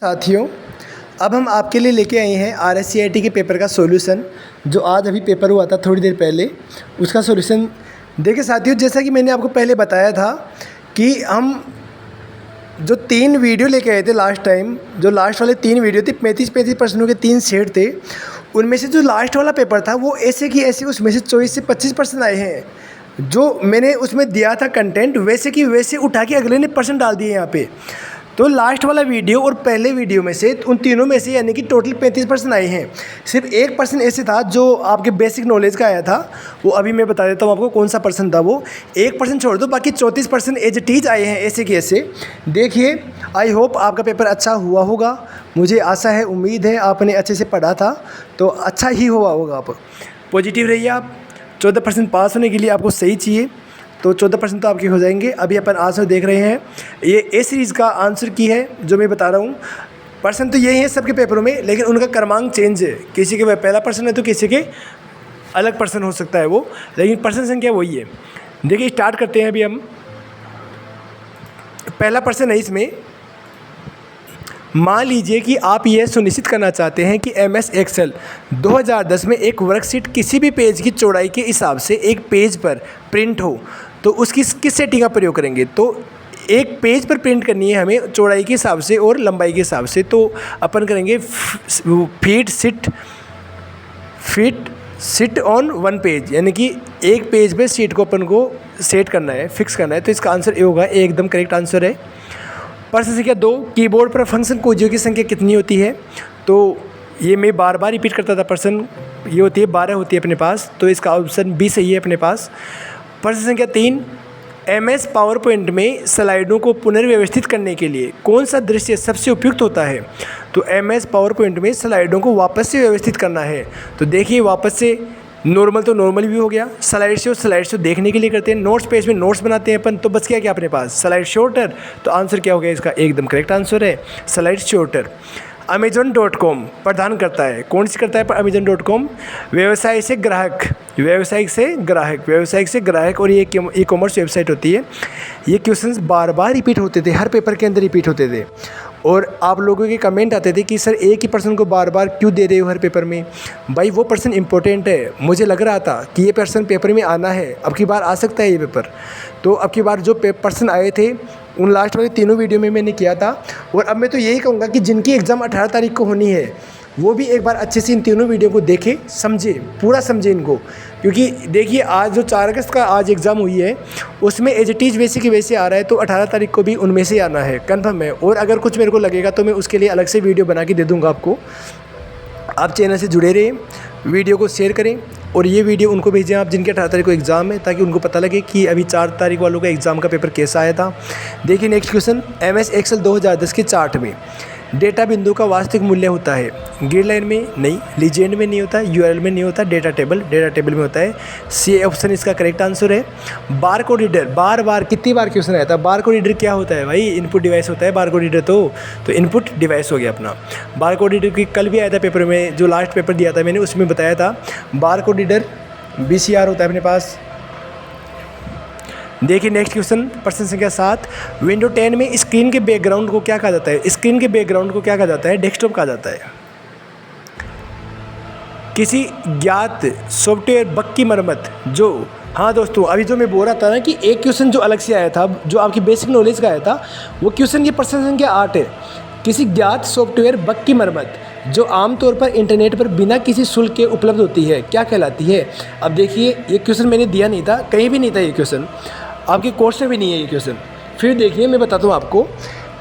साथियों, अब हम आपके लिए लेके आए हैं RSCIT के पेपर का सॉल्यूशन। जो आज अभी पेपर हुआ था थोड़ी देर पहले, उसका सॉल्यूशन देखिए साथियों। जैसा कि मैंने आपको पहले बताया था कि हम जो 3 वीडियो लेके आए थे लास्ट टाइम, जो लास्ट वाले 3 वीडियो थे, 35 प्रश्नों के 3 सेट थे। उनमें से जो लास्ट वाला पेपर था वो ऐसे कि ऐसे उसमें से 24 से 25% आए हैं। जो मैंने उसमें दिया था कंटेंट, वैसे कि वैसे उठा के अगले ने परसेंट डाल दिए यहाँ पे। तो लास्ट वाला वीडियो और पहले वीडियो में से उन तीनों में से यानी कि टोटल 35% आए हैं। सिर्फ 1% ऐसे था जो आपके बेसिक नॉलेज का आया था। वो अभी मैं बता देता हूँ आपको कौन सा पर्सन था। वो 1% छोड़ दो, बाकी 34% एज इट इज आए हैं ऐसे कि ऐसे। देखिए, आई होप आपका पेपर अच्छा हुआ होगा। मुझे आशा है, उम्मीद है आपने अच्छे से पढ़ा था तो अच्छा ही हुआ होगा। आप पॉजिटिव रहिए। आप 14% पास होने के लिए आपको सही चाहिए, तो 14% तो आपके हो जाएंगे। अभी अपन आंसर देख रहे हैं। ये ए सीरीज़ का आंसर की है जो मैं बता रहा हूँ। पर्सन तो यही है सबके पेपरों में, लेकिन उनका क्रमांक चेंज है। किसी के पहला पर्सन है तो किसी के अलग पर्सन हो सकता है वो, लेकिन पर्सन संख्या वही है। देखिए, स्टार्ट करते हैं। अभी हम पहला पर्सन है इसमें। मान लीजिए कि आप यह सुनिश्चित करना चाहते हैं कि MS एक्सेल 2010 में एक वर्कशीट किसी भी पेज की चौड़ाई के हिसाब से एक पेज पर प्रिंट हो, तो उसकी किस सेटिंग का प्रयोग करेंगे। तो एक पेज पर प्रिंट करनी है हमें चौड़ाई के हिसाब से और लंबाई के हिसाब से, तो अपन करेंगे fit sit on one page, यानी कि एक पेज पे सीट को अपन को सेट करना है, फिक्स करना है। तो इसका आंसर ये होगा, एकदम करेक्ट आंसर है। प्रश्न संख्या 2, कीबोर्ड पर फंक्शन कुंजियों की संख्या कितनी होती है। तो ये मैं बार बार रिपीट करता था। प्रश्न ये होती है 12 होती है अपने पास, तो इसका ऑप्शन बी सही है अपने पास। प्रश्न संख्या 3, MS पावर पॉइंट में स्लाइडों को पुनर्व्यवस्थित करने के लिए कौन सा दृश्य सबसे उपयुक्त होता है। तो MS पावर पॉइंट में स्लाइडों को वापस से व्यवस्थित करना है। तो देखिए, वापस से नॉर्मल तो नॉर्मल भी हो गया, स्लाइड शो देखने के लिए करते हैं, नोट्स पेज में नोट्स बनाते हैं अपन। तो बच गया क्या अपने पास, स्लाइड शॉर्टर। तो आंसर क्या हो गया इसका, एकदम करेक्ट आंसर है स्लाइड शॉर्टर। Amazon.com प्रदान करता है, कौन सी करता है Amazon.com, व्यवसाय से ग्राहक और ये ई कॉमर्स वेबसाइट होती है। ये क्वेश्चंस बार बार रिपीट होते थे, हर पेपर के अंदर रिपीट होते थे। और आप लोगों के कमेंट आते थे कि सर एक ही पर्सन को बार बार क्यों दे रहे हो हर पेपर में। भाई, वो पर्सन इंपॉर्टेंट है। मुझे लग रहा था कि ये पर्सन पेपर में आना है, अब की बार आ सकता है ये पेपर। तो अब की बार जो पर्सन आए थे उन लास्ट वाले तीनों वीडियो में मैंने किया था। और अब मैं तो यही कहूँगा कि जिनकी एग्ज़ाम 18 तारीख को होनी है वो भी एक बार अच्छे से इन तीनों वीडियो को देखें, समझे, पूरा समझे इनको। क्योंकि देखिए, आज जो 4 अगस्त का आज एग्ज़ाम हुई है उसमें एज इट इज़ वैसे की वैसे आ रहा है, तो 18 तारीख को भी उनमें से आना है, कन्फर्म है। और अगर कुछ मेरे को लगेगा तो मैं उसके लिए अलग से वीडियो बना के दे दूँगा आपको। आप चैनल से जुड़े रहें, वीडियो को शेयर करें और ये वीडियो उनको भेजें आप जिनके 18 तारीख को एग्ज़ाम है, ताकि उनको पता लगे कि अभी 4 तारीख वालों का एग्ज़ाम का पेपर कैसा आया था। देखिए, नेक्स्ट क्वेश्चन, MS एक्सेल 2010 के चार्ट में डेटा बिंदु का वास्तविक मूल्य होता है। ग्रिड लाइन में नहीं, लीजेंड में नहीं होता, URL में नहीं होता, डेटा टेबल में होता है। सी ऑप्शन इसका करेक्ट आंसर है। बार कोड रीडर, बार कितनी बार क्वेश्चन आया था। बार कोड रीडर क्या होता है भाई, इनपुट डिवाइस होता है बार कोड रीडर। तो इनपुट डिवाइस हो गया अपना। बार कोड रीडर की कल भी आया था पेपर में, जो लास्ट पेपर दिया था मैंने उसमें बताया था। बार कोड रीडर BCR होता है अपने पास। देखिए, नेक्स्ट क्वेश्चन, प्रश्न संख्या 7, विंडो 10 में स्क्रीन के बैकग्राउंड को क्या कहा जाता है। स्क्रीन के बैकग्राउंड को क्या कहा जाता है, डेस्कटॉप कहा जाता है। किसी ज्ञात सॉफ्टवेयर बग की मरम्मत, जो, हाँ दोस्तों, अभी जो मैं बोल रहा था ना कि एक क्वेश्चन जो अलग से आया था, जो आपकी बेसिक नॉलेज का आया था, वो क्वेश्चन ये प्रश्न संख्या 8 है। किसी ज्ञात सॉफ्टवेयर बग की मरम्मत जो आमतौर पर इंटरनेट पर बिना किसी शुल्क के उपलब्ध होती है, क्या कहलाती है। अब देखिए, ये क्वेश्चन मैंने दिया नहीं था, कहीं भी नहीं था ये क्वेश्चन, आपके कोर्स में भी नहीं है ये क्वेश्चन। फिर देखिए, मैं बताता हूँ आपको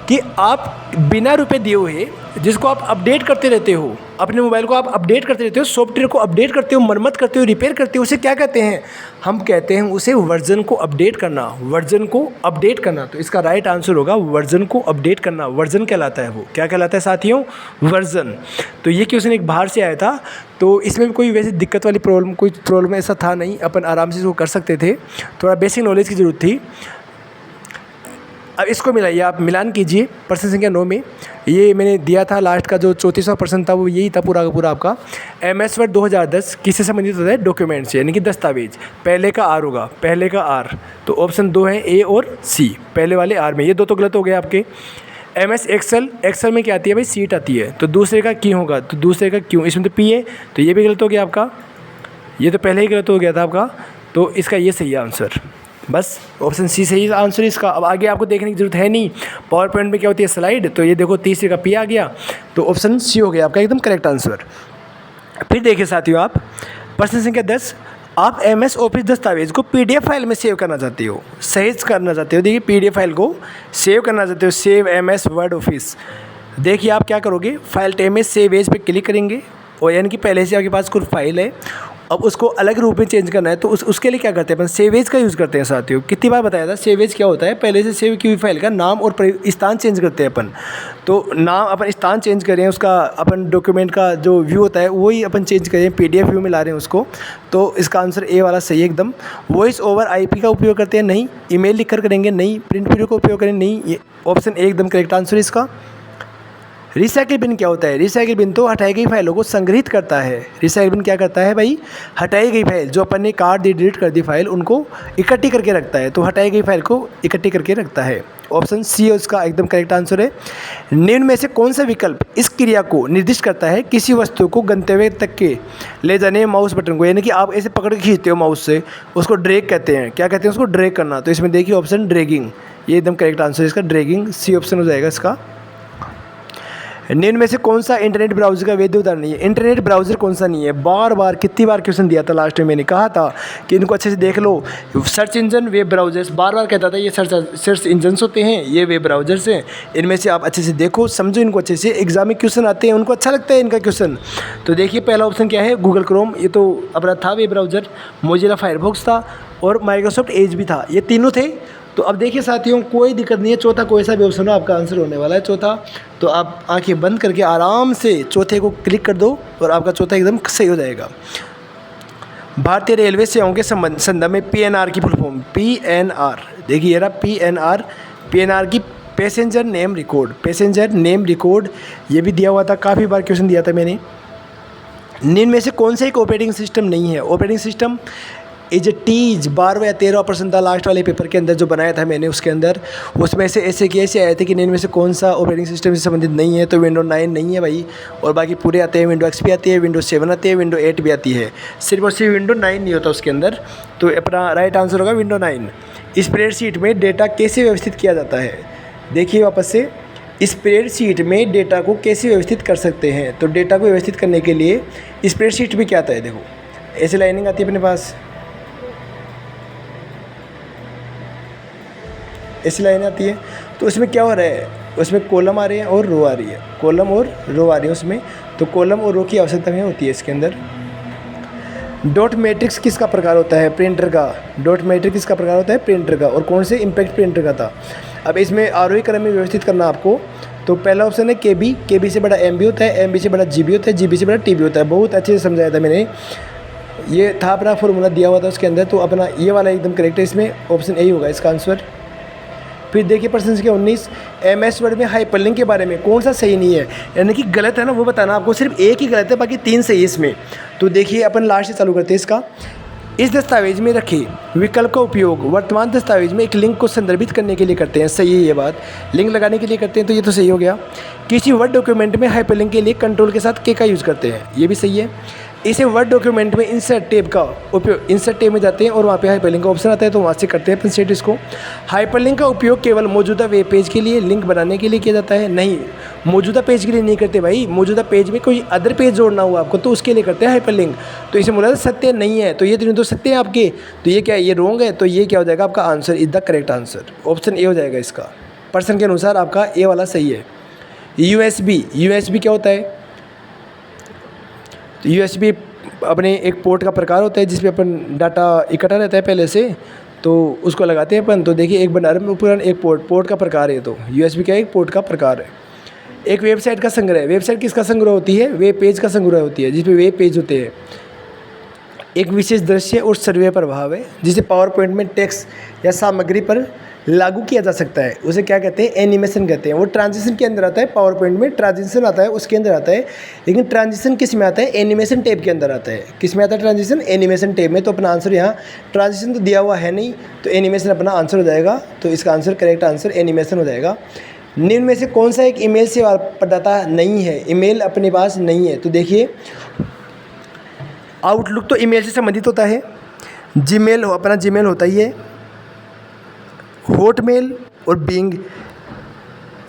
कि आप बिना रुपए दिए हुए, जिसको आप अपडेट करते रहते हो, अपने मोबाइल को आप अपडेट करते रहते हो, सॉफ्टवेयर को अपडेट करते हो, मरम्मत करते हो, रिपेयर करते हो, उसे क्या कहते हैं, हम कहते हैं उसे वर्जन को अपडेट करना। वर्जन को अपडेट करना, तो इसका राइट आंसर होगा वर्जन को अपडेट करना। वर्जन कहलाता है, वो क्या कहलाता है साथियों, वर्जन। तो ये क्वेश्चन एक बाहर से आया था, तो इसमें कोई वैसे दिक्कत वाली कोई प्रॉब्लम ऐसा था नहीं, अपन आराम से इसको कर सकते थे। थोड़ा बेसिक नॉलेज की ज़रूरत थी। अब इसको मिलाइए, आप मिलान कीजिए। प्रश्न संख्या 9 में ये मैंने दिया था लास्ट का जो 34वां प्रश्न था, वो यही था पूरा का पूरा आपका। MS वर्ड 2010 किससे संबंधित होता है, डॉक्यूमेंट से, यानी कि दस्तावेज। पहले का R होगा, पहले का R, तो ऑप्शन 2 है A और C, पहले वाले R में। ये 2 तो गलत हो गए आपके। MS एक्सेल में क्या आती है भाई, सीट आती है। तो दूसरे का क्यों होगा, तो दूसरे का क्यों, इसमें तो P है, तो ये भी गलत हो गया आपका, ये तो पहले ही गलत हो गया था आपका, तो इसका ये सही है आंसर। बस ऑप्शन सी सही आंसर इसका। अब आगे आपको देखने की जरूरत है नहीं, पावर पॉइंट में क्या होती है स्लाइड, तो ये देखो तीसरे का P आ गया, तो ऑप्शन सी हो गया आपका एकदम करेक्ट आंसर। फिर देखिए साथियों, आप प्रश्न संख्या 10, आप MS ऑफिस दस्तावेज को PDF फाइल में सेव करना चाहते हो, सहेज करना चाहते हो। देखिए PDF फाइल को सेव करना चाहते हो, सेव MS वर्ड ऑफिस। देखिए आप क्या करोगे, फाइल टैब में सेव एज पे क्लिक करेंगे, और यानी कि पहले से आपके पास कोई फाइल है, अब उसको अलग रूप में चेंज करना है, तो उसके लिए क्या करते हैं अपन, सेवेज का यूज़ करते हैं साथियों। कितनी बार बताया था सेवेज क्या होता है, पहले से सेव की हुई फाइल का नाम और स्थान चेंज करते हैं अपन। तो नाम अपन स्थान चेंज करें, उसका अपन डॉक्यूमेंट का जो व्यू होता है वही अपन चेंज करें, PDF व्यू में ला रहे हैं उसको, तो इसका आंसर ए वाला सही है एकदम। वॉइस ओवर IP का उपयोग करते हैं, नहीं। ईमेल लिखकर करेंगे, नहीं। प्रिंट वीडियो का उपयोग करें, नहीं। ये ऑप्शन ए एकदम करेक्ट आंसर इसका। रिसाइकिल बिन क्या होता है, रिसाइकिल बिन तो हटाई गई फाइलों को संग्रहित करता है। रिसाइकिल बिन क्या करता है भाई, हटाई गई फाइल जो अपन ने काट दी, डिलीट कर दी फाइल, उनको इकट्ठी करके रखता है, तो हटाई गई फाइल को इकट्ठी करके रखता है। ऑप्शन सी उसका एकदम करेक्ट आंसर है। निम्न में से कौन सा विकल्प इस क्रिया को निर्दिष्ट करता है, किसी वस्तु को गंतव्य तक के ले जाने माउस बटन को, यानी कि आप ऐसे पकड़ के खींचते हो माउस से, उसको ड्रैग कहते हैं। क्या कहते हैं उसको, ड्रैग करना। तो इसमें देखिए ऑप्शन ड्रैगिंग, ये एकदम करेक्ट आंसर है इसका, ड्रैगिंग सी ऑप्शन हो जाएगा इसका। निम्न में से कौन सा इंटरनेट ब्राउज़र का वैध उदाहरण नहीं है, इंटरनेट ब्राउज़र कौन सा नहीं है। बार बार कितनी बार क्वेश्चन दिया था, लास्ट में मैंने कहा था कि इनको अच्छे से देख लो। सर्च इंजन, वेब ब्राउजर्स, बार बार कहता था ये सर्च इंजन्स होते हैं, ये वेब ब्राउजर्स हैं। इनमें से आप अच्छे से देखो, समझो इनको अच्छे से, एग्जाम में क्वेश्चन आते हैं, उनको अच्छा लगता है इनका क्वेश्चन। तो देखिए पहला ऑप्शन क्या है, गूगल क्रोम, ये तो अपना था वेब ब्राउज़र। मोजिला फायरफॉक्स था, और माइक्रोसॉफ्ट एज भी था, ये तीनों थे। तो अब देखिए साथियों, कोई दिक्कत नहीं है, चौथा कोई सा भी ऑप्शन हो आपका आंसर होने वाला है चौथा। तो आप आंखें बंद करके आराम से चौथे को क्लिक कर दो, और आपका चौथा एकदम सही हो जाएगा। भारतीय रेलवे सेवाओं के संदर्भ में PNR की फुल फॉर्म, PNR, देखिए ये रहा PNR। PNR की passenger name record, passenger name record, ये भी दिया हुआ था, काफ़ी बार क्वेश्चन दिया था मैंने। निम्न में से कौन सा एक ऑपरेटिंग सिस्टम नहीं है, ऑपरेटिंग सिस्टम EJTEAS 12 या 13% था लास्ट वाले पेपर के अंदर जो बनाया था मैंने, उसके अंदर उसमें से ऐसे आए थे कि इनमें से कौन सा ऑपरेटिंग सिस्टम से संबंधित नहीं है। तो विंडो 9 नहीं है भाई, और बाकी पूरे आते हैं। विंडो XP आती है, विंडो 7 आती है, विंडो 8 भी आती है, सिर्फ और सिर्फ विंडो 9 नहीं होता उसके अंदर। तो अपना राइट आंसर होगा विंडो 9। स्प्रेडशीट में डेटा कैसे व्यवस्थित किया जाता है, देखिए वापस से, स्प्रेडशीट में डेटा को कैसे व्यवस्थित कर सकते हैं। तो डेटा को व्यवस्थित करने के लिए स्प्रेडशीट में क्या आता है, देखो ऐसे लाइनिंग आती है अपने पास, ऐसी लाइन आती है। तो उसमें क्या हो रहा है, उसमें कॉलम आ रहे हैं और रो आ रही है, कॉलम और रो आ रही है उसमें। तो कॉलम और रो की आवश्यकता हमें होती है इसके अंदर। डॉट मैट्रिक्स किसका प्रकार होता है, प्रिंटर का। डॉट मैट्रिक्स किसका प्रकार होता है, प्रिंटर का। और कौन से, इम्पैक्ट प्रिंटर का था। अब इसमें आरोही क्रम में व्यवस्थित करना आपको। तो पहला ऑप्शन है KB, KB से बड़ा MB होता है, MB से बड़ा GB होता है, GB से बड़ा TB होता है। बहुत अच्छे से समझाया था मैंने, ये था अपना फॉर्मूला दिया हुआ था उसके अंदर। तो अपना ये वाला एकदम करेक्ट है, इसमें ऑप्शन A होगा इसका आंसर। फिर देखिए प्रश्न संख्या 19, MS वर्ड में हाइपरलिंक के बारे में कौन सा सही नहीं है, यानी कि गलत है ना वो बताना आपको, सिर्फ एक ही गलत है, बाकी 3 सही है इसमें। तो देखिए अपन लास्ट से चालू करते हैं इसका। इस दस्तावेज में रखे विकल्प का उपयोग वर्तमान दस्तावेज में एक लिंक को संदर्भित करने के लिए करते हैं, सही है ये बात, लिंक लगाने के लिए करते हैं, तो ये तो सही हो गया। किसी वर्ड डॉक्यूमेंट में हाइपरलिंक के लिए कंट्रोल के साथ K का यूज़ करते हैं, ये भी सही है। इसे वर्ड डॉक्यूमेंट में इंसर्ट टैब का उपयोग, इंसर्ट टैब में जाते हैं और वहाँ पे हाइपरलिंक का ऑप्शन आता है, तो वहाँ से करते हैं इंसर्ट इसको। हाइपरलिंक का उपयोग केवल मौजूदा वेब पेज के लिए लिंक बनाने के लिए किया जाता है, नहीं, मौजूदा पेज के लिए नहीं करते भाई। मौजूदा पेज में कोई अदर पेज जोड़ना हुआ आपको, तो उसके लिए करते हैं हाइपरलिंक। तो इसे बोला सत्य नहीं है, तो ये तीनों तो सत्य है आपके, तो ये क्या है, ये रॉन्ग है। तो ये क्या हो जाएगा आपका answer, is the correct answer, option A हो जाएगा इसका। पर्सन के अनुसार आपका ए वाला सही है। USB क्या होता है, तो USB अपने एक पोर्ट का प्रकार होता है जिसपे अपन डाटा इकट्ठा रहता है पहले से, तो उसको लगाते हैं अपन। तो देखिए एक भंडारण में उपकरण, एक पोर्ट का प्रकार है। तो USB क्या है, एक पोर्ट का प्रकार है। एक वेबसाइट का संग्रह, वेबसाइट किसका संग्रह होती है, वेब पेज का संग्रह होती है, जिसपे वेब पेज होते हैं। एक विशेष दृश्य और सर्वे प्रभाव है जिसे पावर पॉइंट में टेक्स्ट या सामग्री पर लागू किया जा सकता है, उसे क्या कहते हैं, एनिमेशन कहते हैं। वो ट्रांजिशन के अंदर आता है, पावर पॉइंट में ट्रांजिशन आता है, उसके अंदर आता है। लेकिन ट्रांजिशन किस में आता है, एनिमेशन टैब के अंदर आता है। किस में आता है ट्रांजिशन, एनिमेशन टैब में। तो अपना आंसर यहाँ, ट्रांजिशन तो दिया हुआ है नहीं, तो एनिमेशन अपना आंसर हो जाएगा। तो इसका आंसर, करेक्ट आंसर एनिमेशन हो जाएगा। निम्न में से कौन सा एक ईमेल सेवा प्रदाता नहीं है, ईमेल अपने पास नहीं है। तो देखिए आउटलुक तो ईमेल से संबंधित होता है, जीमेल अपना जीमेल होता ही है, हॉटमेल और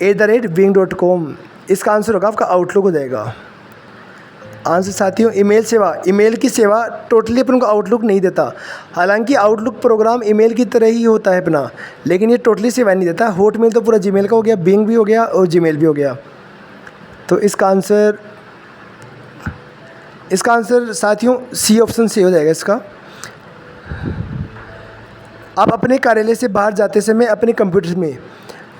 bing@bing.com, इसका आंसर होगा आपका आउटलुक हो जाएगा। आंसर साथियों ईमेल सेवा, ईमेल की सेवा टोटली अपन को आउटलुक नहीं देता। हालांकि आउटलुक प्रोग्राम ईमेल की तरह ही होता है अपना, लेकिन ये टोटली सेवा नहीं देता। हॉटमेल तो पूरा जीमेल का हो गया, बिंग भी हो गया और जीमेल भी हो गया। तो इसका आंसर साथियों सी ऑप्शन से हो जाएगा इसका। आप अपने कार्यालय से बाहर जाते समय अपने कंप्यूटर में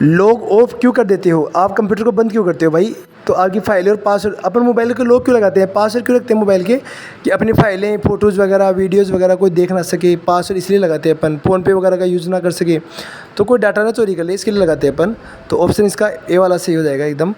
लॉग ऑफ क्यों कर देते हो? आप कंप्यूटर को बंद क्यों करते हो भाई? तो आपकी फाइलें और पासवर्ड, अपन मोबाइल के लॉक क्यों लगाते हैं, पासवर्ड क्यों रखते हैं मोबाइल के, कि अपनी फाइलें, फ़ोटोज़ वगैरह, वीडियोज़ वगैरह कोई देख ना सके। पासवर्ड इसलिए लगाते हैं अपन, फ़ोनपे वगैरह का यूज़ ना कर सके, तो कोई डाटा ना चोरी कर ले, इसके लिए लगाते हैं अपन। तो ऑप्शन इसका ए वाला सही हो जाएगा एकदम।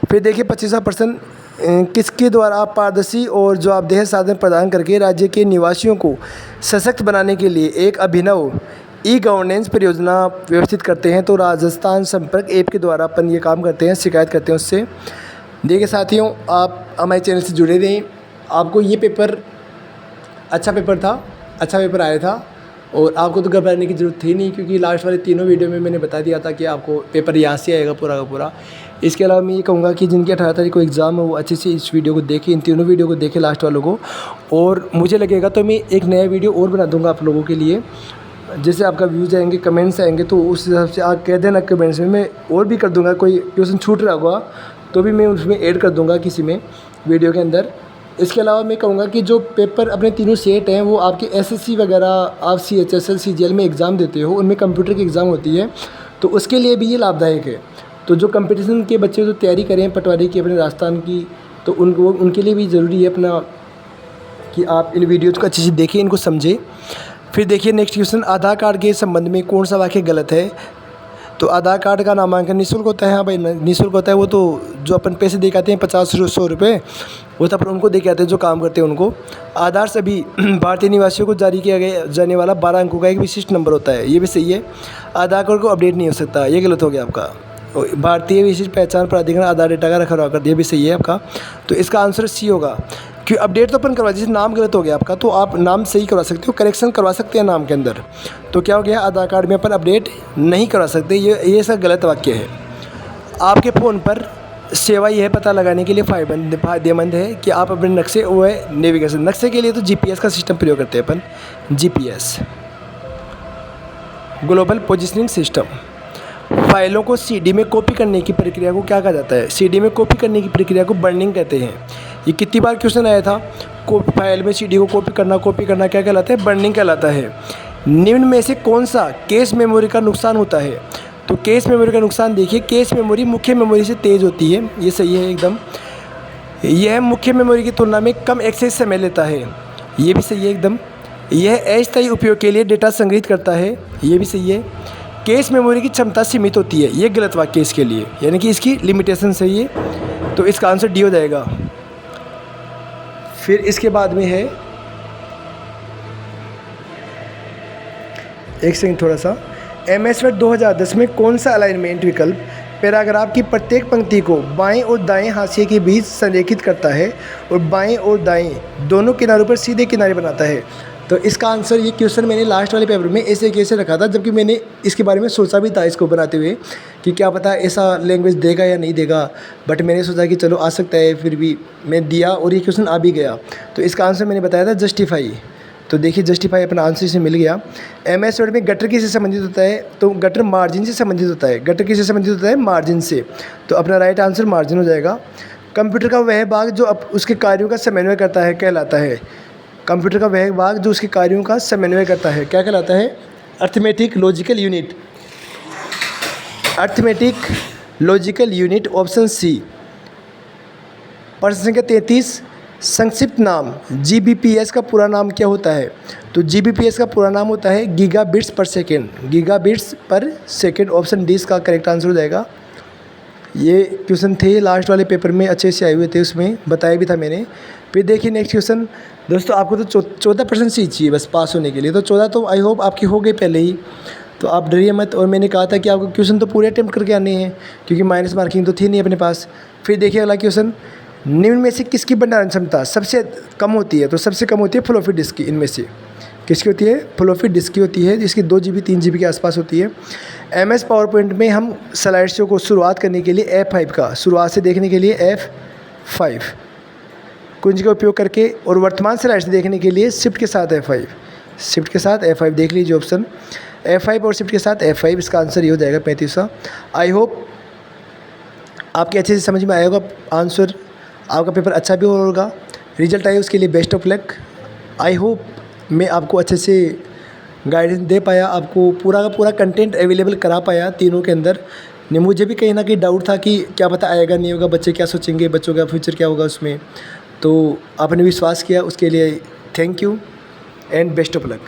फिर देखिए 25% किसके द्वारा पारदर्शी और जवाबदेह साधन प्रदान करके राज्य के निवासियों को सशक्त बनाने के लिए एक अभिनव ई गवर्नेंस परियोजना व्यवस्थित करते हैं। तो राजस्थान संपर्क ऐप के द्वारा अपन ये काम करते हैं, शिकायत करते हैं उससे। देखिए साथियों आप हमारे चैनल से जुड़े रहें, आपको ये पेपर अच्छा पेपर आया था और आपको तो घबराने की ज़रूरत थी नहीं, क्योंकि लास्ट वाले तीनों वीडियो में मैंने बता दिया था कि आपको पेपर यहाँ से आएगा पूरा का पूरा। इसके अलावा मैं ये कहूँगा कि जिनकी 18 तारीख को एग्ज़ाम है वो अच्छे से इस वीडियो को देखें, इन तीनों वीडियो को देखें लास्ट वालों को। और मुझे लगेगा तो मैं एक नया वीडियो और बना दूँगा आप लोगों के लिए, जैसे आपका व्यूज़ आएंगे, कमेंट्स आएंगे, तो उस हिसाब से आप कह देना कमेंट्स में, मैं और भी कर दूँगा। कोई क्वेश्चन छूट रहा होगा तो भी मैं उसमें ऐड कर दूँगा किसी में वीडियो के अंदर। इसके अलावा मैं कहूँगा कि जो पेपर अपने तीनों सेट हैं वो आपके एसएससी वगैरह, आप CHSL CGL में एग्ज़ाम देते हो, उनमें कंप्यूटर की एग्ज़ाम होती है, तो उसके लिए भी ये लाभदायक है। तो जो कंपटीशन के बच्चे जो तैयारी करें पटवारी की अपने राजस्थान की, तो उनके लिए भी ज़रूरी है अपना कि आप इन वीडियोज़ को अच्छे से देखें, इनको समझें। फिर देखिए नेक्स्ट क्वेश्चन, आधार कार्ड के संबंध में कौन सा वाक्य गलत है? तो आधार कार्ड का नामांकन निःशुल्क होता है। हाँ भाई निःशुल्क होता है, वो तो जो अपन पैसे दे के आते हैं 50-100 रुपये, वो तो अपन उनको दे के आते हैं जो काम करते हैं उनको। आधार सभी भारतीय निवासियों को जारी किया गया जाने वाला 12 अंकों का एक विशिष्ट नंबर होता है, ये भी सही है। आधार कार्ड को अपडेट नहीं हो सकता, ये गलत हो गया आपका। भारतीय विशिष्ट पहचान प्राधिकरण आधार डेटा का रखरखाव करती है, ये भी सही है आपका। तो इसका आंसर सी होगा, कि अपडेट तो अपन करवा, जैसे नाम गलत हो गया आपका तो आप नाम सही करवा सकते हो, करेक्शन करवा सकते हैं नाम के अंदर। तो क्या हो गया, आधार कार्ड में अपन अपडेट नहीं करवा सकते, ये सब गलत वाक्य है। आपके फ़ोन पर सेवा यह पता लगाने के लिए फायदेमंद है कि आप अपने नक्शे व नेविगेशन, नक्शे के लिए तो GPS का सिस्टम प्रयोग करते हैं अपन, GPS ग्लोबल पोजिशनिंग सिस्टम। फाइलों को CD में कॉपी करने की प्रक्रिया को क्या कहा जाता है? CD में कॉपी करने की प्रक्रिया को बर्निंग कहते हैं। ये कितनी बार क्वेश्चन आया था, फाइल में CD को कॉपी करना क्या कहलाता है? बर्निंग कहलाता है। निम्न में से कौन सा कैश मेमोरी का नुकसान होता है? तो कैश मेमोरी का नुकसान देखिए, कैश मेमोरी मुख्य मेमोरी से तेज़ होती है, ये सही है एकदम। यह मुख्य मेमोरी की तुलना में कम एक्सेस समय लेता है, ये भी सही है एकदम। यह अस्थायी उपयोग के लिए डेटा संग्रहित करता है, ये भी सही है। कैश मेमोरी की क्षमता सीमित होती है, ये गलत वाक्य इसके लिए, यानी कि इसकी लिमिटेशन सही है। तो इसका आंसर डी हो जाएगा। फिर इसके बाद में है, एक सेकंड थोड़ा सा, MS वर्ड 2010 में कौन सा अलाइनमेंट विकल्प पैराग्राफ की प्रत्येक पंक्ति को बाएं और दाएं हाशिए के बीच संरेखित करता है और बाएं और दाएं दोनों किनारों पर सीधे किनारे बनाता है? तो इसका आंसर, ये क्वेश्चन मैंने लास्ट वाले पेपर में ऐसे कैसे रखा था, जबकि मैंने इसके बारे में सोचा भी था इसको बनाते हुए कि क्या पता ऐसा लैंग्वेज देगा या नहीं देगा, बट मैंने सोचा कि चलो आ सकता है, फिर भी मैं दिया और ये क्वेश्चन आ भी गया। तो इसका आंसर मैंने बताया था जस्टिफाई। तो देखिए जस्टिफाई अपना आंसर से मिल गया। MS वर्ड में गटर किससे संबंधित होता है? तो गटर मार्जिन से संबंधित होता है। गटर किससे संबंधित होता है? मार्जिन से। तो अपना राइट आंसर मार्जिन हो जाएगा। कंप्यूटर का वह भाग जो उसके कार्यों का समन्वय करता है कहलाता है। कंप्यूटर का वह भाग जो उसके कार्यों का समन्वय करता है क्या कहलाता है? Arithmetic logical unit. Arithmetic logical unit, option C. प्रश्न संख्या 33, संक्षिप्त नाम GBPS का पूरा नाम क्या होता है? तो GBPS का पूरा नाम होता है gigabits per second. Gigabits per second, option D इसका करेक्ट आंसर हो जाएगा। ये क्वेश्चन थे लास्ट वाले पेपर में, अच्छे से आए हुए थे, उसमें बताया भी था मैंने। फिर देखिए नेक्स्ट क्वेश्चन दोस्तों, आपको तो 14% ही चाहिए बस पास होने के लिए, तो 14 तो आई होप आपकी हो गई पहले ही। तो आप डरिए मत। और मैंने कहा था कि आपको क्वेश्चन तो पूरे अटेम्प्ट करके आने हैं, क्योंकि माइनस मार्किंग तो थी नहीं अपने पास। फिर देखिए अगला क्वेश्चन, निम्न में से किसकी भंडारण क्षमता सबसे कम होती है? तो सबसे कम होती है फ्लॉपी डिस्क की। इनमें से किसकी होती है? फ्लॉपी डिस्क की होती है, जिसकी 2 GB 3 GB के आसपास होती है। MS पावर पॉइंट में हम स्लाइड शो को शुरुआत करने के लिए F5 का, शुरुआत से देखने के लिए F5 कुंजी का उपयोग करके, और वर्तमान स्लाइड से देखने के लिए शिफ्ट के साथ F5, शिफ्ट के साथ F5 देख लीजिए ऑप्शन F5 और शिफ्ट के साथ F5। इसका आंसर ये हो जाएगा 35वां। आई होप आपके अच्छे से समझ में आएगा आंसर, आपका पेपर अच्छा भी होगा। रिजल्ट आए उसके लिए best of luck. I hope मैं आपको अच्छे से गाइडेंस दे पाया, आपको पूरा का पूरा कंटेंट अवेलेबल करा पाया तीनों के अंदर। नहीं, मुझे भी कहीं ना कहीं डाउट था कि क्या पता आएगा नहीं होगा, बच्चे क्या सोचेंगे, बच्चों का फ्यूचर क्या होगा उसमें। तो आपने विश्वास किया, उसके लिए thank you and best of luck.